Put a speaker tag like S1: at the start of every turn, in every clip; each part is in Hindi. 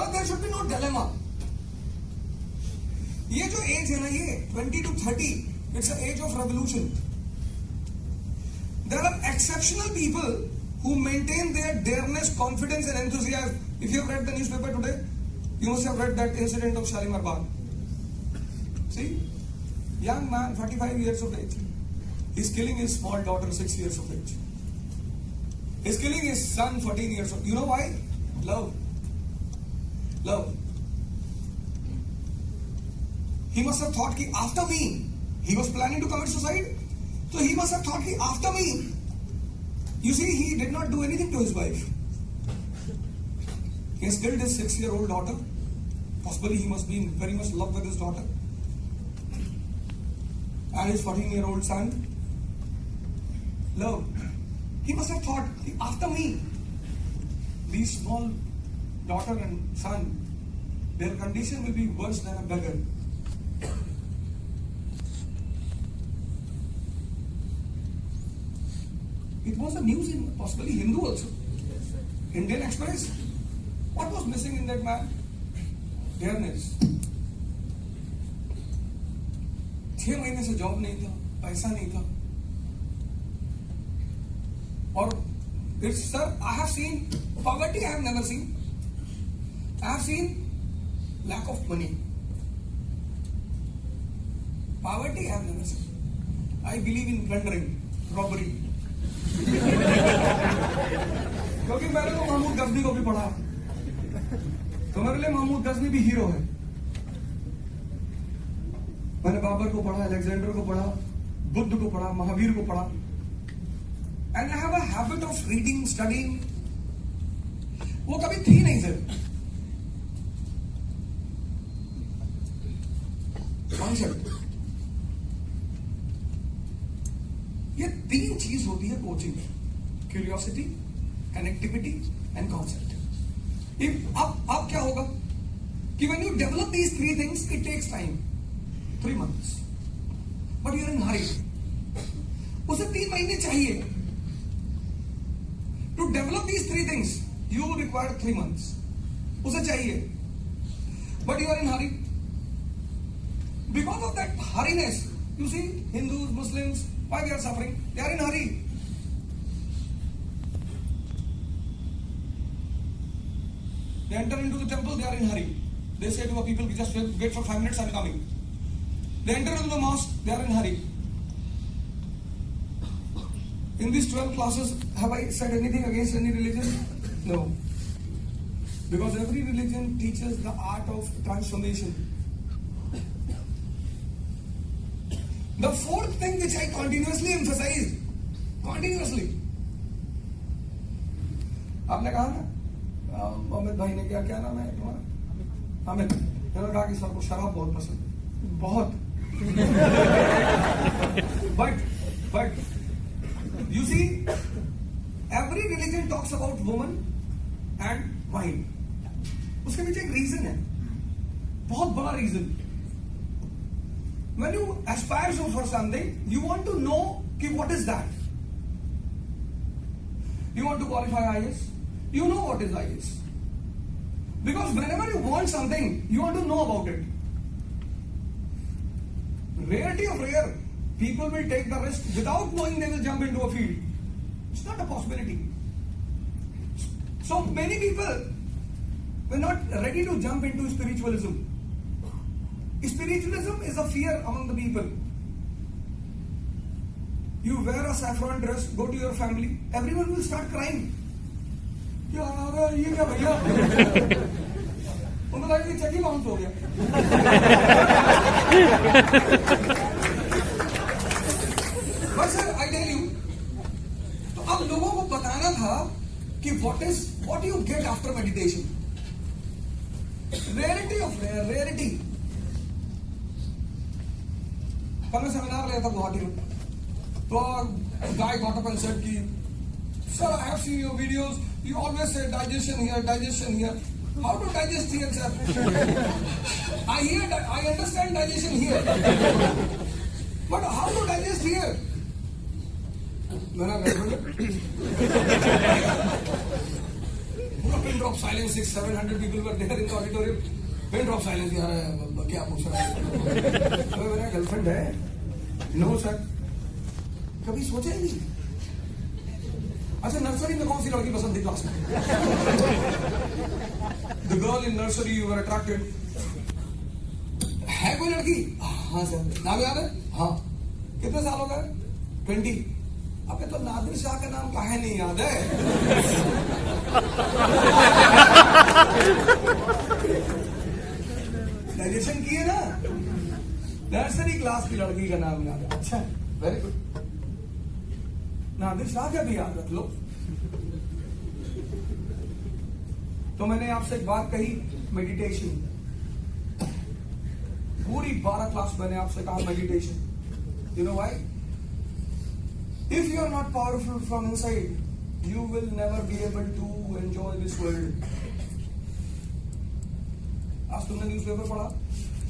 S1: But there should be no dilemma. ये जो एज है ना, ये 20 to 30, it's an age of revolution. There are exceptional people who maintain their dareness, confidence and enthusiasm. If you have read the newspaper today, you must have read that incident of Shalimar Bagh. See, young man, 45 years of age, he's killing his small daughter, 6 years of age. He's killing his son, 14 years old. You know why? Love. Love. He must have thought that after me, he was planning to commit suicide. So he must have thought that after me. You see, he did not do anything to his wife. He has killed his 6-year-old daughter. Possibly he must be in very much love with his daughter. And his 14-year-old son. Love. He must have thought, after me, these small daughter and son, their condition will be worse than a beggar. It was the news in possibly Hindu also. Indian Express. What was missing in that man? Dareness. 6 महीने से जॉब नहीं था, पैसा नहीं था. और it's, sir, I have seen poverty. I have never seen. I have seen lack of money. Poverty I have never seen. I believe in plundering, robbery. क्योंकि मैंने तो महमूद गजनी को भी पढ़ा, तो मेरे लिए महमूद गजनी भी हीरो है. मैंने बाबर को पढ़ा, अलेक्जेंडर को पढ़ा, बुद्ध को पढ़ा, महावीर को पढ़ा. And I have a habit of reading, studying. वो कभी थी नहीं सर. कॉन्सेप्ट. ये 3 चीज होती है कोचिंग में: क्यूरियोसिटी, कनेक्टिविटी एंड कॉन्सेप्ट. अब क्या होगा कि when you develop these 3 things, it takes time, 3 months, but you're in hurry. उसे 3 महीने चाहिए. To develop these 3 things, you require 3 months. उसे चाहिए, but you are in hurry. Because of that hurriness, you see, Hindus, Muslims, why they are suffering? They are in hurry. They enter into the temple, they are in hurry. They say to the people, just wait for 5 minutes, I'm coming. They enter into the mosque, they are in hurry. In these 12 classes, have I said anything against any religion? No. Because every religion teaches the art of transformation. The 4th thing which I continuously emphasize, continuously. आपने कहा ना, अमित भाई ने क्या नाम है तुम्हारा? अमित. मैंने कहा कि सर को शराब बहुत पसंद है, बहुत. But you see, every religion talks about woman and wine. उसके पीछे एक रीजन है, बहुत बड़ा reason. When you aspire for something, you want to know what is that. You want to qualify IAS, you know what is IAS. Because whenever you want something, you want to know about it. Rarity of rare, people will take the risk without knowing they will jump into a field. It's not a possibility. So many people were not ready to jump into spiritualism. Spiritualism is a fear among the people. You wear a saffron dress, go to your family, everyone will start crying. यार ये क्या भैया? उनको लगा कि चेक ही बाउंस हो गया. But sir, I tell you, तो अब लोगों को बताना था कि what you get after meditation. Rarity of rarity. कल मैं सेमिनार लिया था गुवाहाटी में, तो guy got up and said कि sir, I have seen your videos, you always say digestion here. How to digest here, sir? I understand digestion here, but how to digest here? मैंने पूरा pin drop silence. 600-700 people were there in the auditorium. Pin drop silence. यार क्या पूछ रहा है? अबे मेरा गर्लफ्रेंड है. No sir. कभी सोचा ही नहीं. अच्छा नर्सरी में कौन सी लड़की पसंद थी क्लास में? The girl in nursery you were attracted. है कोई लड़की? हाँ सर. नाम याद है? हाँ. कितने साल हो गए? 20. अबे तो नादिर शाह का नाम काहे नहीं याद है? ग्रेजुएशन किए ना? नर्सरी क्लास की लड़की का नाम याद है. अच्छा वेरी गुड. नादिर शाह का भी याद रख लो. तो मैंने आपसे एक बात कही, मेडिटेशन. पूरी 12 क्लास मैंने आपसे कहा meditation. You know why? If you are not powerful from inside, you will never be able to enjoy this world. आज तुमने न्यूज़पेपर पढ़ा,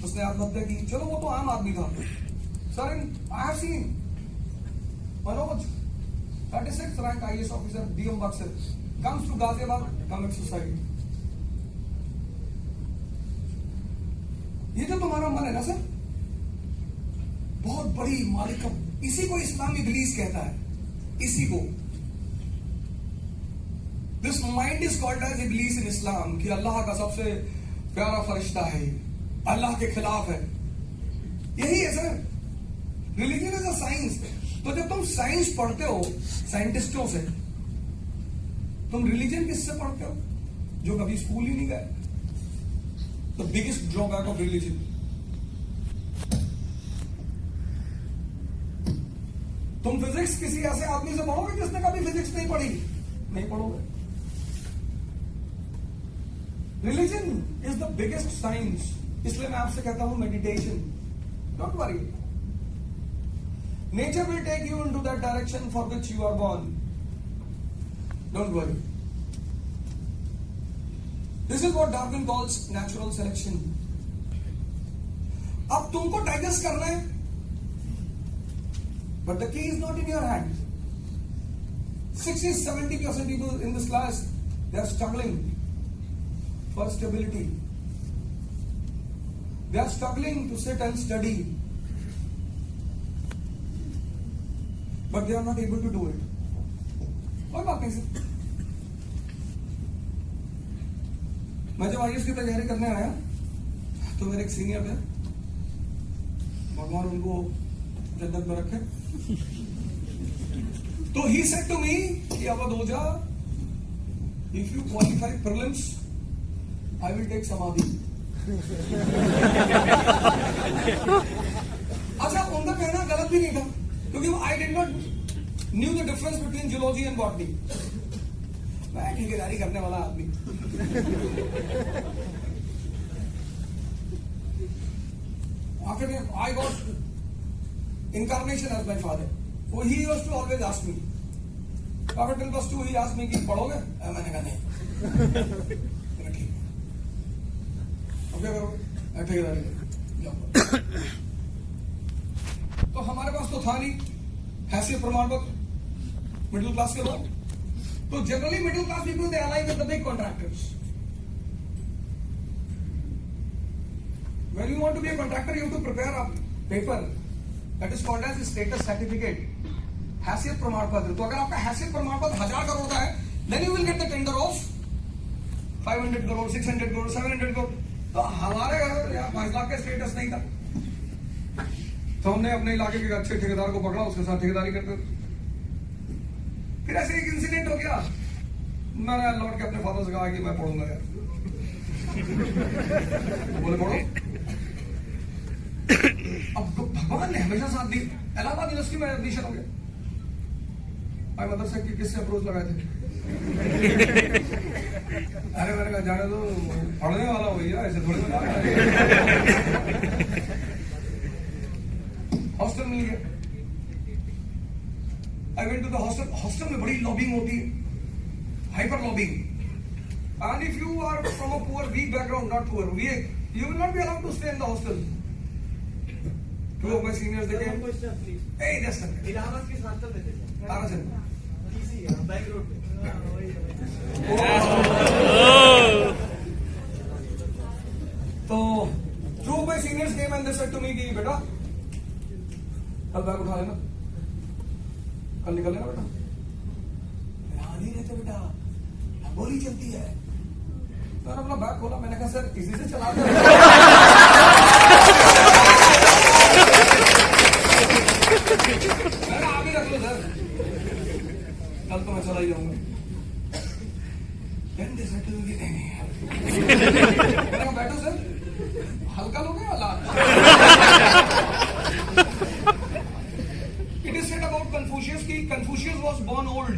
S1: उसने आत्महत्या की. चलो वो तो आम आदमी था. Sir I have seen Manoj 36th rank IAS officer DM Buxer comes to Ghaziabad, commits suicide. ये जो तुम्हारा मन है ना सर, बहुत बड़ी मालिक का, इसी को इस्लामी इब्लीस कहता है. इसी को this mind is called as इब्लीस इन इस्लाम, कि अल्लाह का सबसे प्यारा फरिश्ता है, अल्लाह के खिलाफ है. यही है sir. Religion is a science. तो जब तुम साइंस पढ़ते हो साइंटिस्टों से, तुम रिलीजन किससे पढ़ते हो? जो कभी स्कूल ही नहीं गए. The biggest drawback of religion. तुम फिजिक्स किसी ऐसे आदमी से पढ़ोगे जिसने कभी फिजिक्स नहीं पढ़ी? नहीं पढ़ोगे. Religion is the biggest science. इसलिए मैं आपसे कहता हूं meditation. Don't worry. Nature will take you into that direction for which you are born. Don't worry. This is what Darwin calls natural selection. अब तुमको डाइजेस्ट करना है, but the key is not in your hand. 60-70% people in this class, they are struggling for stability. They are struggling to sit and study, but they are not able to do it. कोई बात नहीं सर. मैं जब IAS की तैयारी करने आया तो मेरे एक सीनियर थे, भगवान उनको जन्नत में रखे. तो he said to me कि अवधोजा, if you qualify prelims, I will take समाधि. अच्छा उनका कहना गलत भी नहीं था, क्योंकि I did not knew the difference between zoology and botany. मैं ठेकेदारी करने वाला आदमी. After that, I got incarnation as my father. So he used to always ask me. After till +2 he asked me कि पढ़ोगे? मैंने कहा नहीं. ठीक. अब क्या करोगे? ठेकेदारी. तो हमारे पास तो था नहीं हैसियत प्रमाण पत्र. मिडिल क्लास के लोग. तो generally middle class people they align with the big contractors. When you want to be a contractor, you have to prepare a paper that is called as a status certificate. हैसियत प्रमाण पत्र. तो अगर आपका हैसियत प्रमाण पत्र 1000 करोड़ का है, then you will get the tender of 500 crore, 600 crore, 700 crore. तो हमारे घर यहाँ 5 लाख का स्टेटस नहीं था. तो हमने अपने इलाके के अच्छे ठेकेदार को पकड़ा, उसके साथ ठेकेदारी करते. फिर ऐसे एक इंसिडेंट हो गया. मैंने लौट के अपने फादर से कहा कि मैं पढ़ूंगा यार. बोले पढ़ो. अब भगवान ने हमेशा साथ दी. इलाहाबाद यूनिवर्सिटी में एडमिशन हो गया. भाई मदरसा की किससे अप्रोच लगाए थे? अरे मैंने कहा जाने दो, पढ़ने वाला हो भैया, ऐसे थोड़ी बता. हॉस्टल मिल गया. I went to the hostel. Hostel में बड़ी लॉबिंग होती है, hyper lobbying. And if you are from a poor weak background, not poor weak, you will not be allowed to stay in the hostel. Two of my seniors, they came. Hey, yes sir.
S2: Allahabad किस हॉस्टल में थे?
S1: ताराचंद.
S2: इसी बैक रोड पे.
S1: कल बैग उठा लेना, कल निकल लेना बेटा। ध्यान नहीं रहते बेटा, गोली चलती है। मैंने अपना बैग खोला, मैंने कहा सर इसी से चला दो। मैंने आगे रख लो सर, कल तो मैं चला ही जाऊंगा। नहीं मैंने कहा बैठो सर, हल्का लोगे या लाल? It is said about Confucius कि Confucius was born old.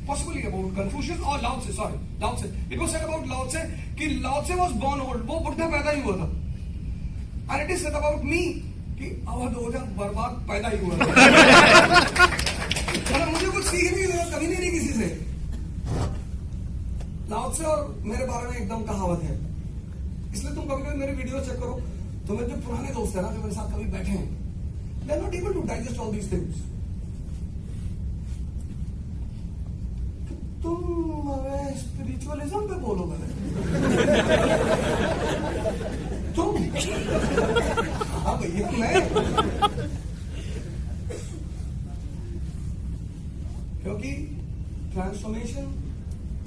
S1: Possibly about Confucius or Lao Tse, sorry, Lao Tse. It was said about Lao Tse कि Lao Tse was born old. वो बुढ़ा पैदा ही हुआ था. And it is said about me कि अवध ओझा बर्बाद पैदा ही हुआ था. मतलब मुझे कुछ सीख नहीं हुआ, कभी नहीं किसी से. लाओ त्से और मेरे बारे में एकदम कहावत है. इसलिए तुम कभी कभी मेरे वीडियो चेक करो, तो मेरे जो पुराने दोस्त है ना, जो मेरे साथ कभी बैठे हैं, they are not able to digest all these things. तुम स्पिरिचुअलिज्म पे बोलोगे तुम? हाँ भैया मैं, क्योंकि ट्रांसफॉर्मेशन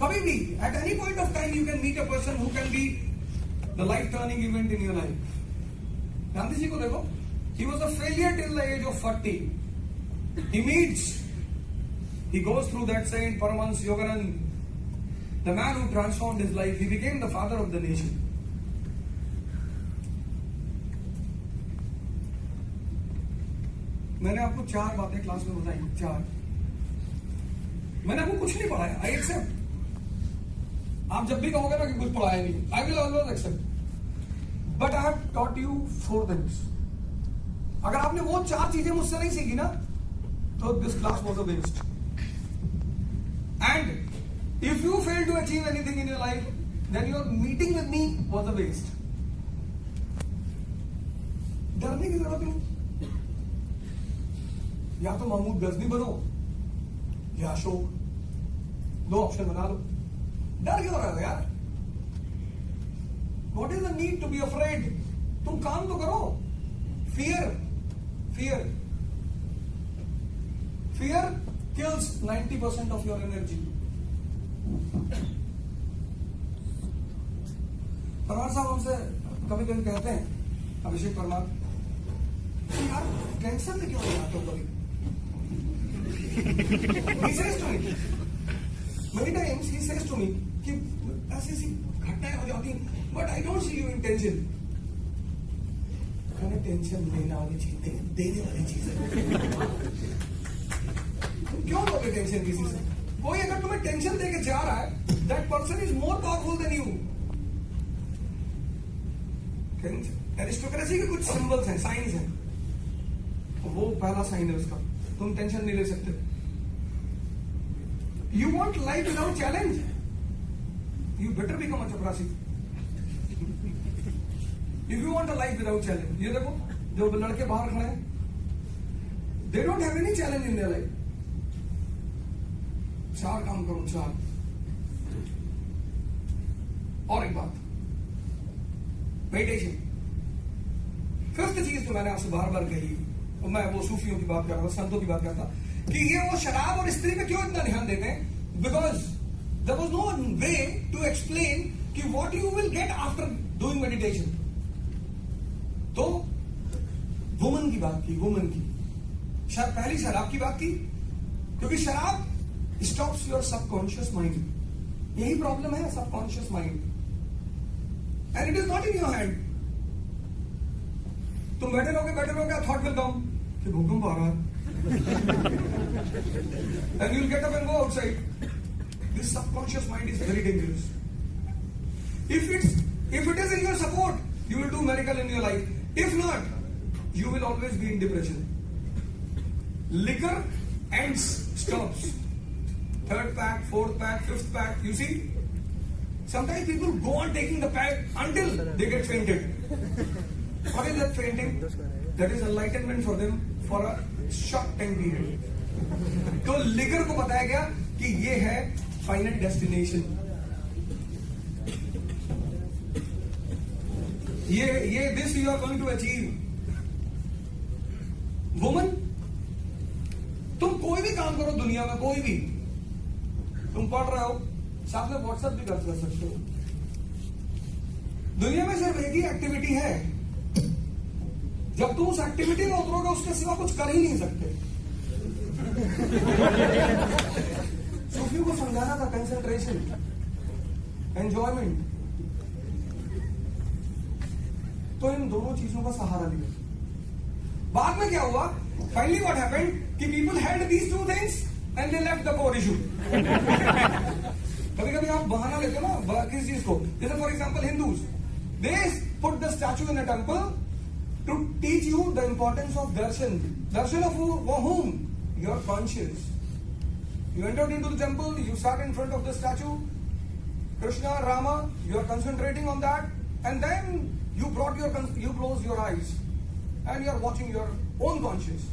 S1: कभी भी at any point of time you can meet a person who can be the life turning event in your life. Gandhi ji को देखो, he was a failure till the age of 40. He meets, he goes through that saint Paramahansa Yogananda, the man who transformed his life. He became the father of the nation. मैंने आपको 4 बातें क्लास में बताई, 4. मैंने आपको कुछ नहीं पढ़ाया, आई एक्सेप्ट. आप जब भी कहोगे ना कि कुछ पढ़ाया नहीं, I will always accept, but I have taught you 4 things. अगर आपने वो 4 चीजें मुझसे नहीं सीखी ना, तो this class was a waste. And if you fail to achieve anything in your life, then your meeting with me was a waste. डरने की जरूरत नहीं. या तो महमूद गजनी बनो या अशोक, 2 ऑप्शन बना लो. डर क्यों रहे हो यार? What is the need to be afraid? तुम काम तो करो. Fear kills 90% of your energy. Parmar साहब हमसे कभी कभी कहते हैं, अभिषेक परमार, यार टेंशन में क्यों नहीं आते हो कभी? He says to me, many times he says to me कि ऐसी ऐसी घटनाएं हो जाती हैं, but I don't see you in tension. मैंने टेंशन लेने वाली चीज नहीं, देने वाली चीज है. तुम क्यों लोगे टेंशन किसी से? कोई अगर तुम्हें टेंशन देके जा रहा है, that person is more powerful than you. Aristocracy के कुछ सिंबल्स हैं, साइंस हैं. वो पहला साइन है उसका. तुम टेंशन नहीं ले सकते. You want life without challenge? You better become a chaprasi. If you want a life without challenge, ये देखो जो लड़के बाहर खड़े हैं, they don't have any challenge in their life. 4 काम करो, 4. और एक बात, मेडिटेशन. 5th चीज तो मैंने आपसे बार बार कही, और मैं वो सूफियों की बात कर रहा था, संतों की बात करता कि ये वो शराब और स्त्री पे क्यों इतना ध्यान देते हैं? Because there was no way to explain कि what you will get after doing meditation. तो वुमन की बात की, वुमन की पहली शराब की बात की, क्योंकि शराब स्टॉप्स योर सबकॉन्शियस माइंड. यही प्रॉब्लम है, subconscious mind. And it is not in your hand. तुम बैठे रहोगे, थॉट विल कम कि भूकंप आ रहा है. And you'll get up and go outside. This subconscious mind is very dangerous. If it is in your support, you will do miracle in your life. If not, you will always be in depression. Liquor ends, stops. 3rd pack, 4th pack, 5th pack. You see, sometimes people go on taking the pack until they get fainted. What is that fainting? That is enlightenment for them for a short time period. तो लिकर को बताया गया कि ये है फाइनल डेस्टिनेशन. ये this you are going to achieve. Woman, तुम कोई भी काम करो दुनिया में, कोई भी, तुम पढ़ रहे हो, साथ में व्हाट्सएप भी कर सकते हो। दुनिया में सिर्फ एक ही एक्टिविटी है, जब तुम उस एक्टिविटी में उतरोगे उसके सिवा कुछ कर ही नहीं सकते। सूफियों को समझाना था कंसंट्रेशन, एंजॉयमेंट, तो इन दोनों चीजों का सहारा लिया। बाद में क्या हुआ? फाइनली व्हाट हैपेंड कि people had these two things and they left the core issue. कभी कभी आप बहाना लेते हो ना किस चीज को, जैसे for example Hindus, they put the statue in a temple to teach you the importance of darshan. Darshan of whom? Your conscience. You entered into the temple, you sat in front of the statue, Krishna, Rama, you are concentrating on that, and then you close your eyes and you are watching your own conscience.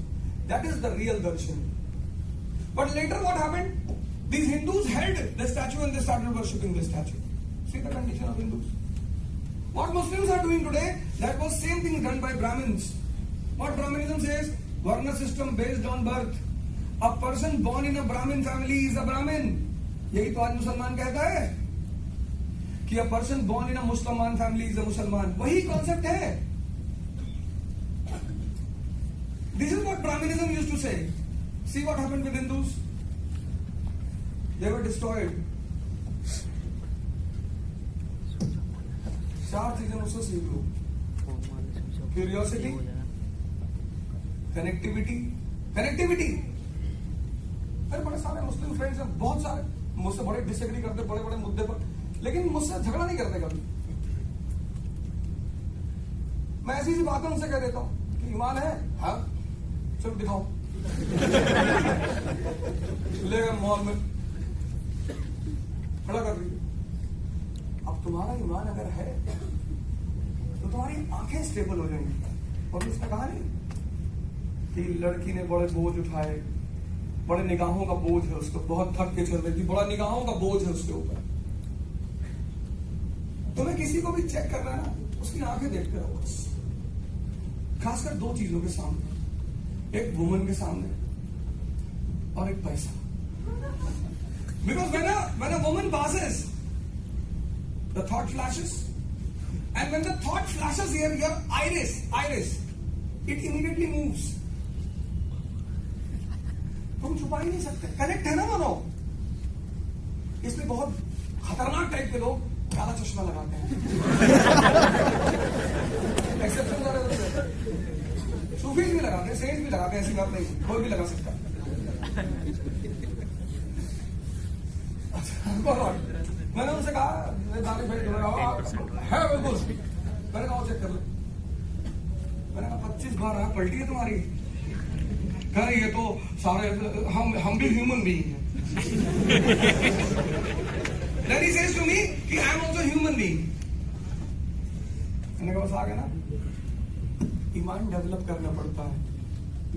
S1: That is the real darshan. But later what happened? These Hindus held the statue and they started worshipping the statue. See the condition of Hindus. What Muslims are doing today, that was same thing done by Brahmins. What Brahmanism says? Varna system based on birth. A person born in a Brahmin family is a Brahmin. यही तो आज मुसलमान कहता है कि a person born in a Musliman family is a Musliman. वही कॉन्सेप्ट है। This is what Brahminism used to say. See what happened with Hindus? They were destroyed. चार चीजें मुझसे सीख लो: क्यूरियोसिटी, कनेक्टिविटी। अरे बड़े सारे मुस्लिम फ्रेंड्स हैं, बहुत सारे, मुझसे बड़े डिसएग्री करते बड़े बड़े मुद्दे पर, लेकिन मुझसे झगड़ा नहीं करते कभी। मैं ऐसी बातें उनसे कह देता हूं कि ईमान है, हाँ चलो दिखाओ। ले गए मॉल में, खड़ा कर दिया। अब तुम्हारा ईमान अगर है तो तुम्हारी आंखें स्टेबल हो जाएंगी। और उसने कहा नहीं कि लड़की ने बड़े बोझ उठाए, बड़े निगाहों का बोझ है उसको, बहुत थक के चल रही थी, बड़ा निगाहों का बोझ है उसके ऊपर। तुम्हें किसी को भी चेक करना है ना, उसकी आंखें देखते रहो बस। खासकर दो चीजों के सामने, एक वुमन के सामने और एक पैसा। Because when a woman passes, the thought flashes, and when the thought flashes here, your iris, it immediately moves. तुम छुपा ही नहीं सकते, कनेक्ट है ना दोनों। इसलिए बहुत खतरनाक टाइप के लोग काला चश्मा लगाते हैं। एक्सेप्शन सारे होते हैं, सूफीज भी लगाते हैं, सेंट्स भी लगाते हैं, ऐसी बात नहीं, कोई भी लगा सकता है। मैंने उनसे कहा, दाढ़ी भाई है बिल्कुल, मैंने कहा चेक कर लो। मैंने कहा 25 बार आंख पलटी है तुम्हारी। कह ये तो सारे हम भी ह्यूमन बीइंग हैं। Then he says to me कि I am also human being. मैंने कहा बस आ गया ना। ईमान डेवलप करना पड़ता है,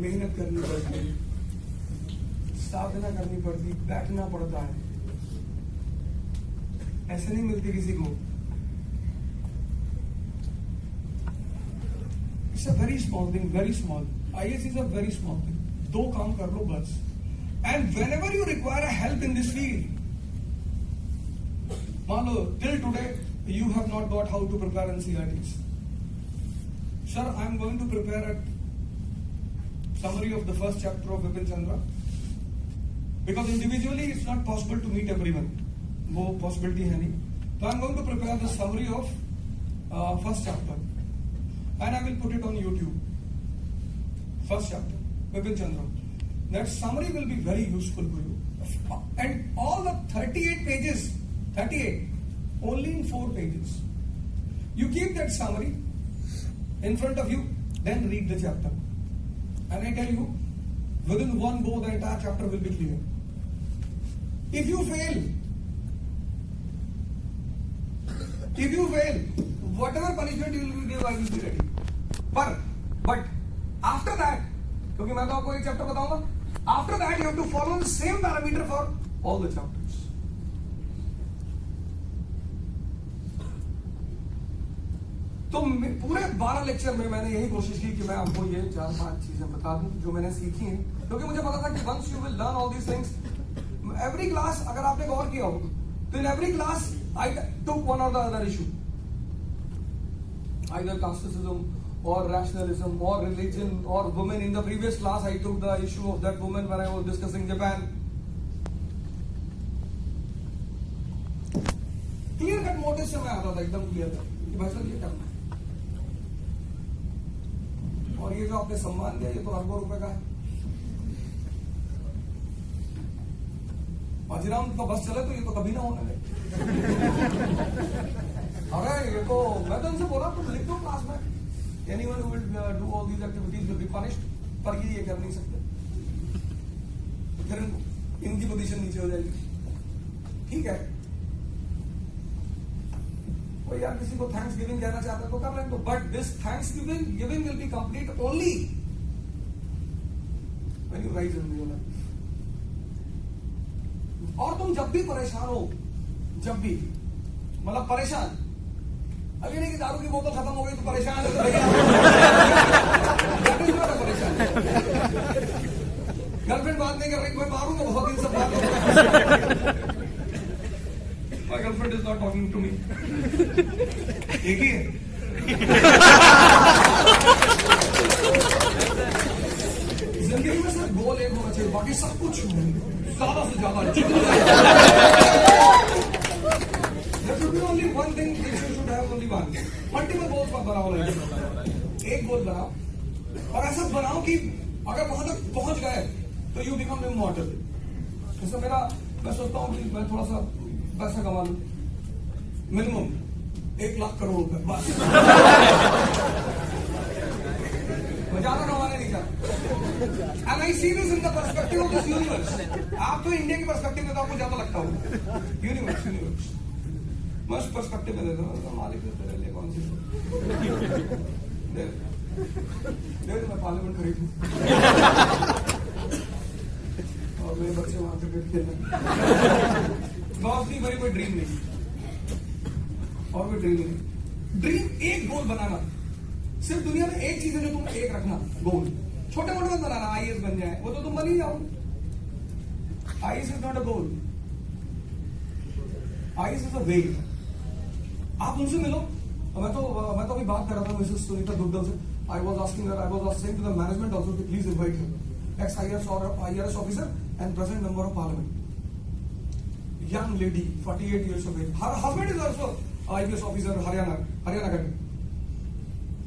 S1: मेहनत करनी पड़ती है, साधना करनी पड़ती, बैठना पड़ता है, ऐसे नहीं मिलती किसी को। It's a very small thing, very small. IAS is a very small thing. 2 काम कर लो बस। And whenever you require a help in this field, मान लो till today you have not got how to prepare NCERTs. Sir, I am going to prepare a summary of the first chapter of Vipin Chandra, because individually it's not possible to meet everyone. वो पॉसिबिलिटी है नहीं, तो I am going to prepare the summary of first chapter and I will put it on YouTube. First chapter Vipin Chandra, that summary will be very useful for you, and all the 38 pages, 38 only in 4 pages. You keep that summary in front of you, then read the chapter, and I tell you, within one go the entire chapter will be clear. If you fail, whatever punishment you will give, I will be ready. But after that, क्योंकि मैं तो आपको एक चैप्टर बताऊंगा, after that you have to follow the same parameter for all the chapters. तो पूरे 12 लेक्चर में मैंने यही कोशिश की कि मैं आपको ये 4-5 चीजें बता दूं जो मैंने सीखी हैं, क्योंकि मुझे पता था कि once you will learn all these things, every class, अगर आपने गौर किया हो तो in every class I took one और the other issue, either casteism or rationalism or religion or women. In the previous class I took the issue of that woman when I was discussing Japan. Clear cut motive से मैं आता था, एकदम क्लियर था कि भाई साहब ये करना है। और ये जो आपने सम्मान दिया ये तो अरबों रुपए का है। बाजीराम का बस चले तो ये तो कभी ना होने लगे। अरे ये तो मैं तो इनसे बोला तुम लिख दो क्लास में, anyone who will do all these activities will be punished, पर ये कर नहीं सकते, फिर इनकी पोजीशन नीचे हो जाएगी। ठीक है, कोई यार किसी को थैंक्स गिविंग कहना चाहता है तो कर लें, तो but this thanks giving will be complete only when you rise in your life. और तुम जब भी परेशान हो, जब भी मतलब परेशान, अभी नहीं कि दारू की बोतल खत्म हो गई तो परेशान है, तो भैया परेशान, गर्लफ्रेंड बात नहीं कर रही, मैं मारूंगा बहुत दिन से बात। My girlfriend is not talking to me. एक ही है। जिंदगी में सिर्फ गोल एक होना चाहिए, बाकी सब कुछ ज्यादा से ज्यादा। There should be only one thing, you should have only one. Multiple goals मत बनाओ लाइफ में, एक गोल बनाओ और ऐसा बनाओ कि अगर वहां तक पहुंच गए तो यू बिकम इमॉर्टल। जैसे मैं सोचता हूँ कि मैं थोड़ा सा पैसा कमा लूं, मिनिमम 1 लाख करोड़ रुपए, बस। मैं ज्यादा कमाने नहीं चाहता। And I see this in the perspective of this universe. आप तो इंडिया की पर्सपेक्टिव में तो आपको ज्यादा लगता होगा, यूनिवर्स मैं उस पर्सपेक्टिव में देता हूँ, मालिक तेरे लिए कौन सी मैं पार्लियामेंट खरीदूं और मेरे बच्चे वहां क्रिकेट खेलने, बॉस नहीं, मेरी कोई ड्रीम नहीं, और कोई ड्रीम नहीं। ड्रीम एक गोल बनाना, सिर्फ दुनिया में एक चीज है जो तुम एक रखना, गोल। छोटे मोटे मत बनाना, आईएएस बन जाए, वो तो तुम बन ही जाओ। IAS is not a goal, IAS is a way. आप उनसे मिलो, मैं तो अभी बात कर रहा था मिसेस सुनीता दुग्गल से। I was asking saying to the management also to please invite him, ex IAS officer and present member of parliament, young lady, 48 years of age. Her husband is also IAS officer, Haryana.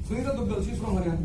S1: Sunita Duggal, she's from Haryana.